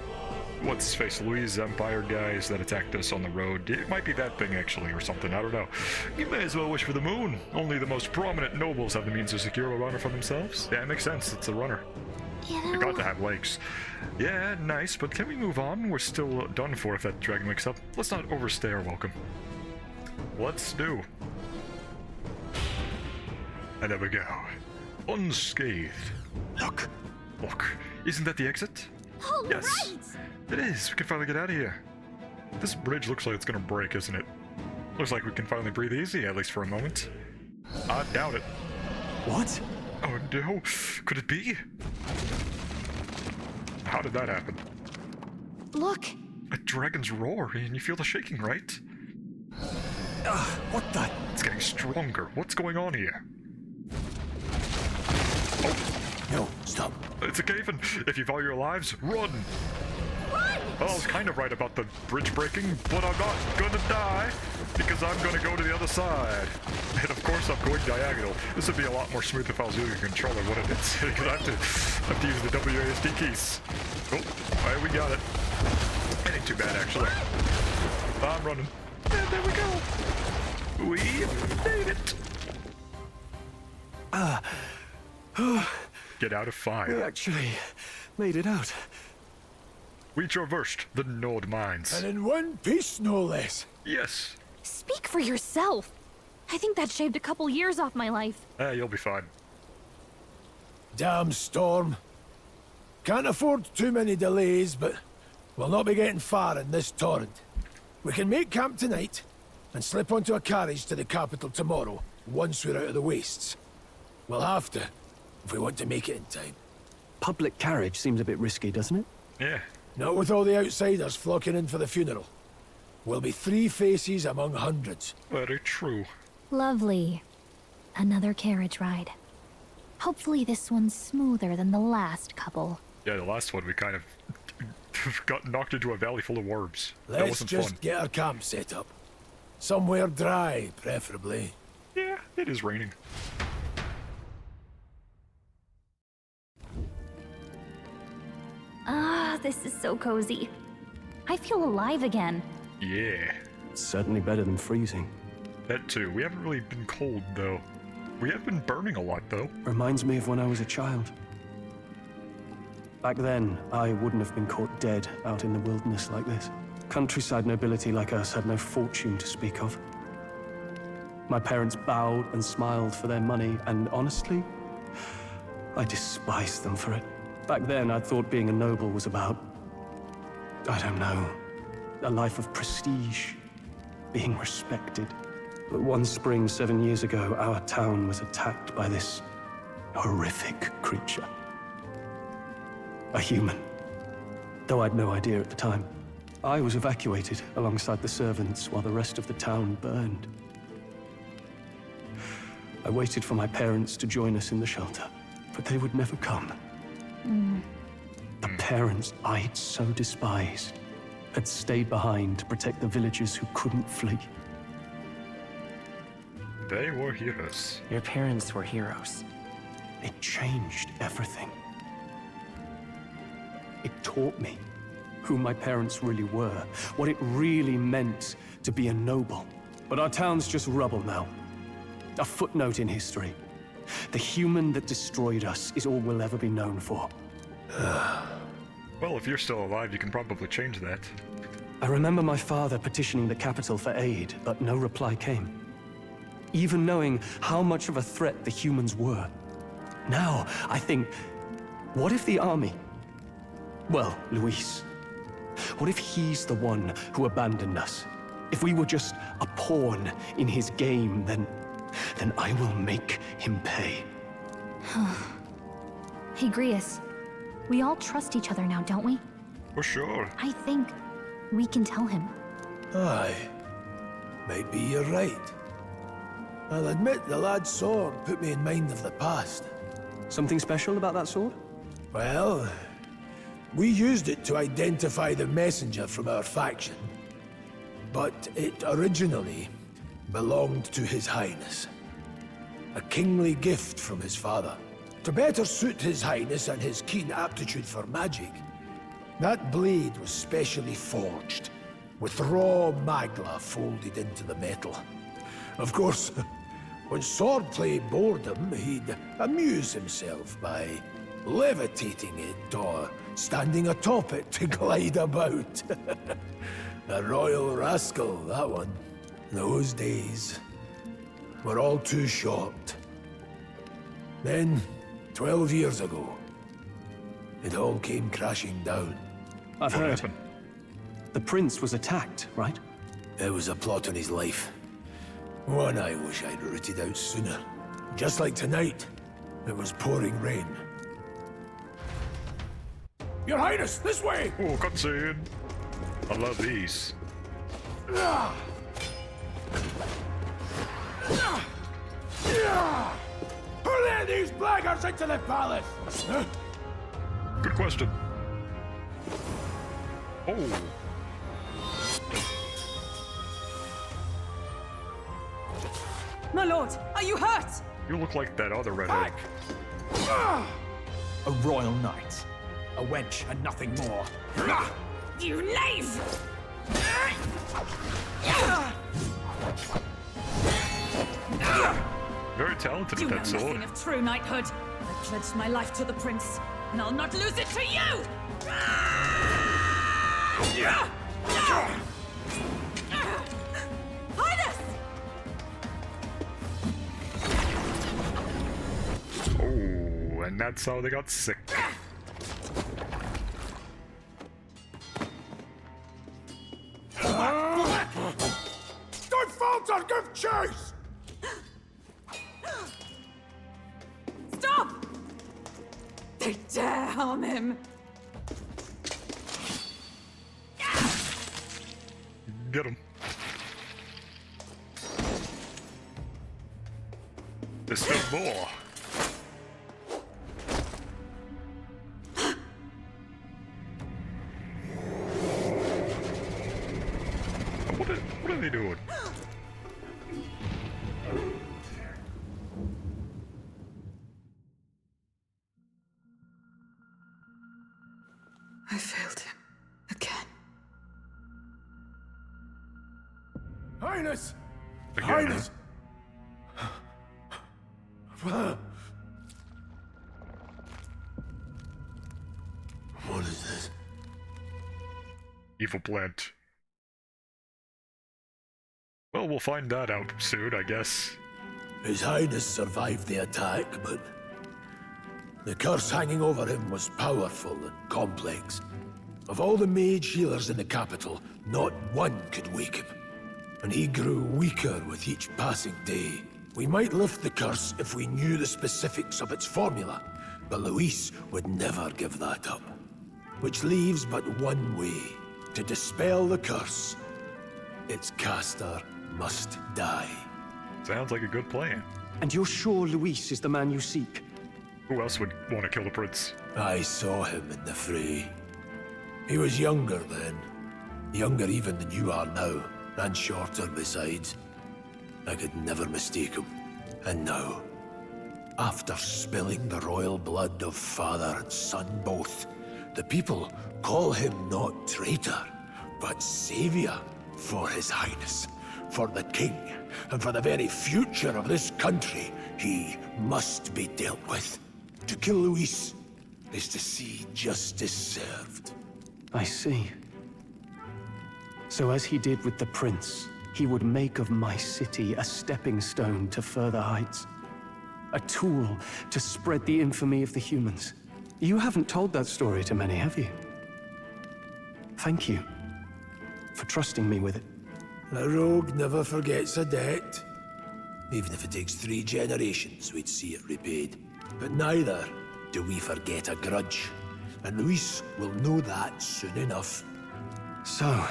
what's his face, Louis Empire guys that attacked us on the road? It might be that thing actually or something, I don't know. You may as well wish for the moon. Only the most prominent nobles have the means to secure a runner for themselves. Yeah, it makes sense, it's a runner. You You know, got to have legs. Yeah, nice, but can we move on? We're still done for if that dragon wakes up. Let's not overstay our welcome. Let's do. And there we go. Unscathed. Look, Look, isn't that the exit? all Yes. right. It is. We can finally get out of here. This bridge looks like it's gonna break, isn't it? Looks like we can finally breathe easy, at least for a moment. I doubt it. What? Oh no. Could it be? How did that happen? Look, A dragon's roar, and you feel the shaking, right? What the? It's getting stronger. What's going on here? No, stop. It's a cave-in. If you value your lives, run! Well, I was kind of right about the bridge breaking, but I'm not gonna die, because I'm gonna go to the other side. And of course I'm going diagonal. This would be a lot more smooth if I was using a controller, wouldn't it? Because I have to use the WASD keys. Oh, alright, we got it. It ain't too bad, actually. I'm running. And there we go. We made it. Get out of We fire. actually made it out. We traversed the Nord mines. And in one piece, no less. Yes. speak for yourself. I think that shaved a couple years off my life. You'll be fine. Damn storm. Can't afford too many delays, but we'll not be getting far in this torrent. We can make camp tonight and slip onto a carriage to the capital tomorrow, once we're out of the wastes. We'll have to, if we want to make it in time. Public carriage seems a bit risky, doesn't it? Yeah. Not with all the outsiders flocking in for the funeral. We'll be 3 faces among hundreds. Very true. Lovely. Another carriage ride. Hopefully this one's smoother than the last couple. Yeah, the last one we kind of got knocked into a valley full of worms. That Let's wasn't just fun. get our camp set up. Somewhere dry, preferably. Yeah, it is raining. Ah, this is so cozy. I feel alive again. Yeah, It's certainly better than freezing. that too. We haven't really been cold, though. We have been burning a lot, though. Reminds me of when I was a child. Back then, I wouldn't have been caught dead out in the wilderness like this. Countryside nobility like us had no fortune to speak of. My parents bowed and smiled for their money, and honestly, I despised them for it. Back then, I'd thought being a noble was about, I don't know, a life of prestige, being respected. But one spring 7 years ago, our town was attacked by this horrific creature. A human. Though I'd no idea at the time. I was evacuated alongside the servants while the rest of the town burned. I waited for my parents to join us in the shelter, but they would never come. The parents I'd so despised had stayed behind to protect the villagers who couldn't flee. They were heroes. Your parents were heroes. It changed everything. It taught me who my parents really were, what it really meant to be a noble. But our town's just rubble now. A footnote in history. The human that destroyed us is all we'll ever be known for. Well, if you're still alive, you can probably change that. I remember my father petitioning the capital for aid, but no reply came. Even knowing how much of a threat the humans were. Now, I think, what if the army? Well, Luis. What if he's the one who abandoned us? If we were just a pawn in his game, then I will make him pay. Hey, Grius. We all trust each other now, don't we? For sure. I think we can tell him. Aye. Maybe you're right. I'll admit the lad's sword put me in mind of the past. Something special about that sword? Well, We used it to identify the messenger from our faction, but it originally belonged to His Highness. A kingly gift from his father. To better suit His Highness and his keen aptitude for magic, that blade was specially forged, with raw magla folded into the metal. Of course, when swordplay bored him, he'd amuse himself by levitating it or standing atop it to glide about. A royal rascal, that one. Those days were all too short. Then, 12 years ago, it all came crashing down. I've What heard. happened? The prince was attacked, right? There was a plot on his life. One I wish I'd rooted out sooner. Just like tonight, it was pouring rain. Your Highness, this way! Oh, cutscene! I love these. Who let these blackguards into the palace? Good question. Oh, My lord, are you hurt? you look like that other redhead. A royal knight. A wench and nothing more. You knave! Very talented You with know that sword. nothing of true knighthood. I pledged my life to the prince, and I'll not lose it to you! Highness! Oh, and that's how they got sick. Don't falter, give chase! Stop! They dare harm him! Get him. There's still more. What are they doing? I failed him. Again. Highness! Again. Highness! What is this? Evil plant. Well, we'll find that out soon, I guess. His Highness survived the attack, but the curse hanging over him was powerful and complex. Of all the mage healers in the capital, not one could wake him. And he grew weaker with each passing day. We might lift the curse if we knew the specifics of its formula, but Luis would never give that up. Which leaves but one way. To dispel the curse, its caster must die. Sounds like a good plan. And you're sure Luis is the man you seek? Who else would want to kill the prince? I saw him in the fray. He was younger then. Younger even than you are now, and shorter besides. I could never mistake him. And now, after spilling the royal blood of father and son both, the people call him not traitor, but savior for His Highness, for the king, and for the very future of this country. He must be dealt with. To kill Luis is to see justice served. I see. So as he did with the prince, he would make of my city a stepping stone to further heights. A tool to spread the infamy of the humans. You haven't told that story to many, have you? Thank you for trusting me with it. A rogue never forgets a debt. Even if it takes 3 generations, we'd see it repaid. But neither do we forget a grudge. And Luis will know that soon enough. So,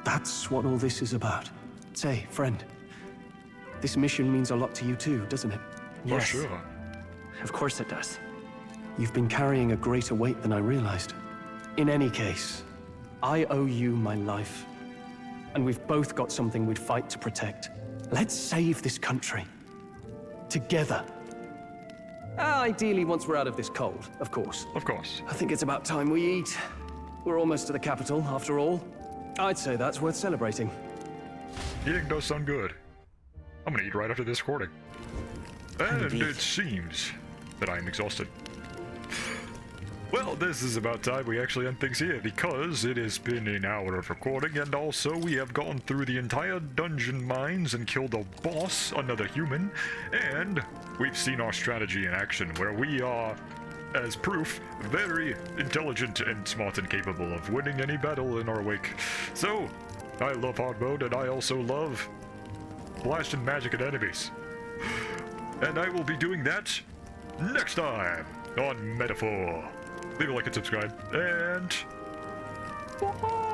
that's what all this is about. Say, friend, this mission means a lot to you too, doesn't it? For sure. Of course it does. You've been carrying a greater weight than I realized. In any case, I owe you my life. And we've both got something we'd fight to protect. Let's save this country. Together. Ideally, once we're out of this cold, of course. Of course. I think it's about time we eat. We're almost to the capital, after all. I'd say that's worth celebrating. Eating does sound good. I'm gonna eat right after this recording. And Indeed. it seems that I'm exhausted. Well, this is about time we actually end things here, because it has been an hour of recording, and also we have gone through the entire dungeon mines and killed a boss, another human, and we've seen our strategy in action, where we are, as proof, very intelligent and smart and capable of winning any battle in our wake. So, I love hard mode, and I also love blasting magic at enemies. And I will be doing that next time on Metaphor. Leave a like and subscribe, and bye.